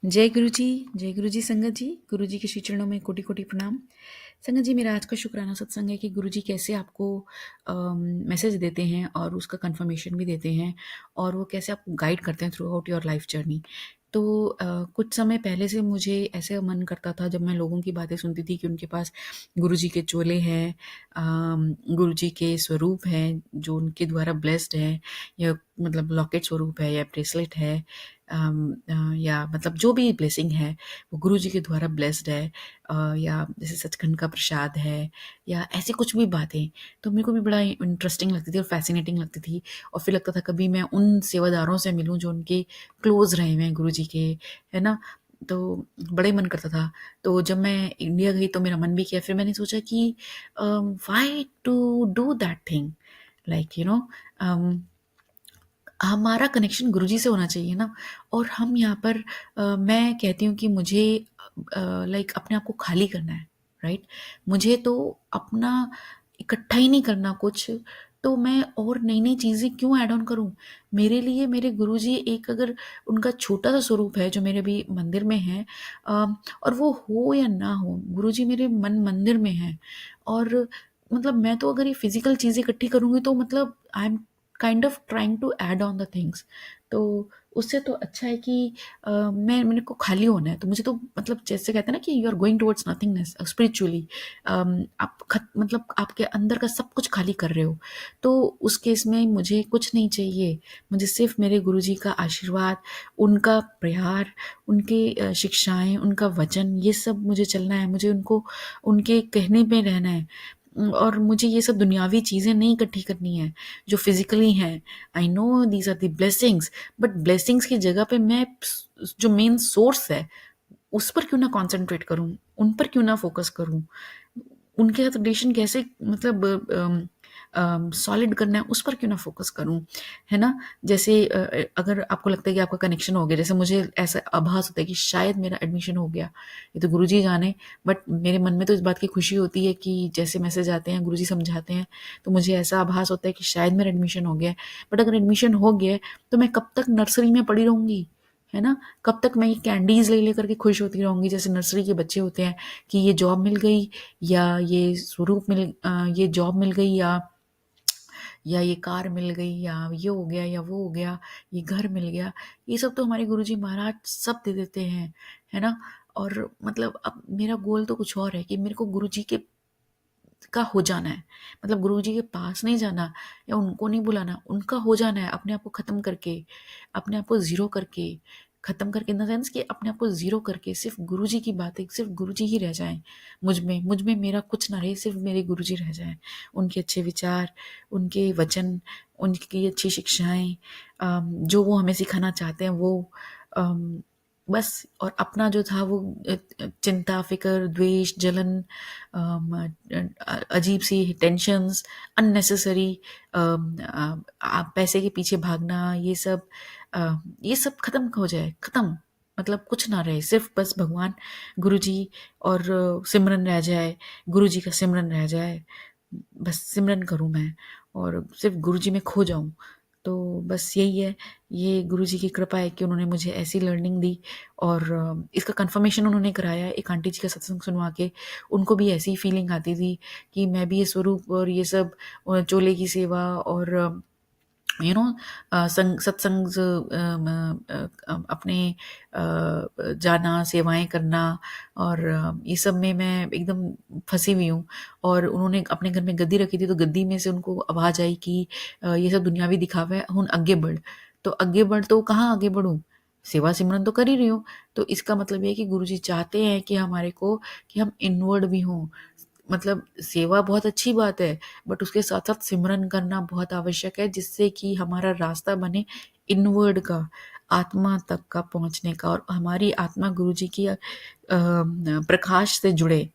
जय गुरु जी संगत जी। गुरु जी के श्री चरणों में कोटि कोटि प्रणाम। संगत जी, मेरा आज का शुक्राना सत्संग है कि गुरु जी कैसे आपको मैसेज देते हैं और उसका कंफर्मेशन भी देते हैं और वो कैसे आपको गाइड करते हैं through out your life journey. तो कुछ समय पहले से मुझे ऐसे मन करता था जब मैं लोगों की बातें सुनती थी कि उनके पास गुरु जी के चोले हैं, गुरु जी के स्वरूप हैं जो उनके द्वारा ब्लेस्ड हैं, या मतलब लॉकेट स्वरूप है या ब्रेसलेट है, या मतलब जो भी ब्लेसिंग है वो गुरु जी के द्वारा ब्लेस्ड है, या जैसे सचखंड का प्रसाद है या ऐसी कुछ भी बातें। तो मेरे को भी बड़ा इंटरेस्टिंग लगती थी और फैसिनेटिंग लगती थी, और फिर लगता था कभी मैं उन सेवादारों से मिलूं जो उनके क्लोज रहे हुए हैं गुरु जी के, है ना। तो बड़ा ही मन करता था। तो जब मैं इंडिया गई तो मेरा मन भी किया, फिर मैंने सोचा कि why to do that thing, like you know, हमारा कनेक्शन गुरुजी से होना चाहिए ना। और हम यहाँ पर मैं कहती हूँ कि मुझे लाइक अपने आप को खाली करना है, राइट। मुझे तो अपना इकट्ठा ही नहीं करना कुछ, तो मैं और नई नई चीज़ें क्यों ऐड ऑन करूँ। मेरे लिए मेरे गुरुजी एक, अगर उनका छोटा सा स्वरूप है जो मेरे भी मंदिर में है, और वो हो या ना हो, गुरुजी मेरे मन मंदिर में है। और मतलब मैं तो अगर ये फिजिकल चीज़ें इकट्ठी करूँगी तो मतलब I am kind of trying to add on the things. तो उससे तो अच्छा है कि मैं, मेरे को खाली होना है, तो मुझे तो मतलब जैसे कहते हैं ना कि you are going towards nothingness spiritually, आप मतलब आपके अंदर का सब कुछ खाली कर रहे हो। तो उस केस में मुझे कुछ नहीं चाहिए, मुझे सिर्फ मेरे गुरुजी का आशीर्वाद, उनका प्यार, उनके शिक्षाएं, उनका वचन, ये सब मुझे चलना है। मुझे उनको, उनके कहने पे रहना है। और मुझे ये सब दुनियावी चीज़ें नहीं इकट्ठी करनी है जो फिजिकली हैं। I know these are the blessings, but blessings की जगह पे मैं जो मेन सोर्स है उस पर क्यों ना कंसंट्रेट करूं, उन पर क्यों ना फोकस करूं, उनके साथ रिलेशन कैसे मतलब सॉलिड करना है उस पर क्यों ना फोकस करूं, है ना। जैसे अगर आपको लगता है कि आपका कनेक्शन हो गया, जैसे मुझे ऐसा आभास होता है कि शायद मेरा एडमिशन हो गया, ये तो गुरुजी जाने, बट मेरे मन में तो इस बात की खुशी होती है कि जैसे मैसेज आते हैं गुरुजी समझाते हैं, तो मुझे ऐसा आभास होता है कि शायद मेरा एडमिशन हो गया है। बट अगर एडमिशन हो गया है तो मैं कब तक नर्सरी में पड़ी रहूंगी, है ना। कब तक मैं ये कैंडीज ले लेकर के खुश होती रहूंगी जैसे नर्सरी के बच्चे होते हैं कि ये जॉब मिल गई, या ये स्वरूप ये जॉब मिल गई, या ये कार मिल गई, या ये हो गया या वो हो गया, ये घर मिल गया। ये सब तो हमारे गुरुजी महाराज सब दे देते हैं, है ना। और मतलब अब मेरा गोल तो कुछ और है कि मेरे को गुरुजी के का हो जाना है, मतलब गुरुजी के पास नहीं जाना या उनको नहीं बुलाना, उनका हो जाना है, अपने आप को खत्म करके, अपने आप को जीरो करके, खत्म करके इन द सेंस कि अपने आप को जीरो करके सिर्फ गुरुजी की बातें, सिर्फ गुरुजी ही रह जाएं मुझ में मेरा कुछ ना रहे, सिर्फ मेरे गुरुजी रह जाएं। उनके अच्छे विचार, उनके वचन, उनकी अच्छी शिक्षाएं, जो वो हमें सिखाना चाहते हैं वो, अम, बस। और अपना जो था वो चिंता, फिक्र, द्वेष, जलन, अजीब सी टेंशन्स, अननेसेसरी पैसे के पीछे भागना, ये सब खत्म हो जाए, खत्म। मतलब कुछ ना रहे, सिर्फ बस भगवान, गुरुजी और सिमरन रह जाए, गुरुजी का सिमरन रह जाए। बस सिमरन करूं मैं और सिर्फ गुरुजी में खो जाऊं। तो बस यही है, ये गुरुजी की कृपा है कि उन्होंने मुझे ऐसी लर्निंग दी। और इसका कंफर्मेशन उन्होंने कराया एक आंटी जी का सत्संग सुनवा के। उनको भी ऐसी फीलिंग आती थी कि मैं भी ये स्वरूप और ये सब चोले की सेवा और सत्संग, अपने जाना, सेवाएं करना, और ये सब में मैं एकदम फंसी हुई हूँ। और उन्होंने अपने घर में गद्दी रखी थी, तो गद्दी में से उनको आवाज आई कि ये सब दुनियावी दिखावा है, हुन अगे बढ़। तो अगे बढ़ तो कहाँ आगे बढ़ूं, सेवा सिमरन तो कर ही रही हूँ। तो इसका मतलब ये है कि गुरुजी चाहते हैं कि हमारे को, कि हम इनवर्ड भी हों। मतलब सेवा बहुत अच्छी बात है, बट उसके साथ साथ सिमरन करना बहुत आवश्यक है, जिससे कि हमारा रास्ता बने इनवर्ड का, आत्मा तक का पहुंचने का, और हमारी आत्मा गुरुजी की प्रकाश से जुड़े।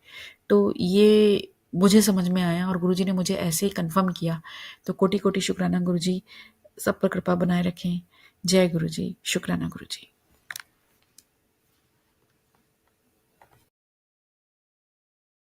तो ये मुझे समझ में आया और गुरुजी ने मुझे ऐसे ही कंफर्म किया। तो कोटि कोटि शुक्राना गुरुजी, सब पर कृपा बनाए रखें। जय गुरुजी, शुक्राना गुरुजी।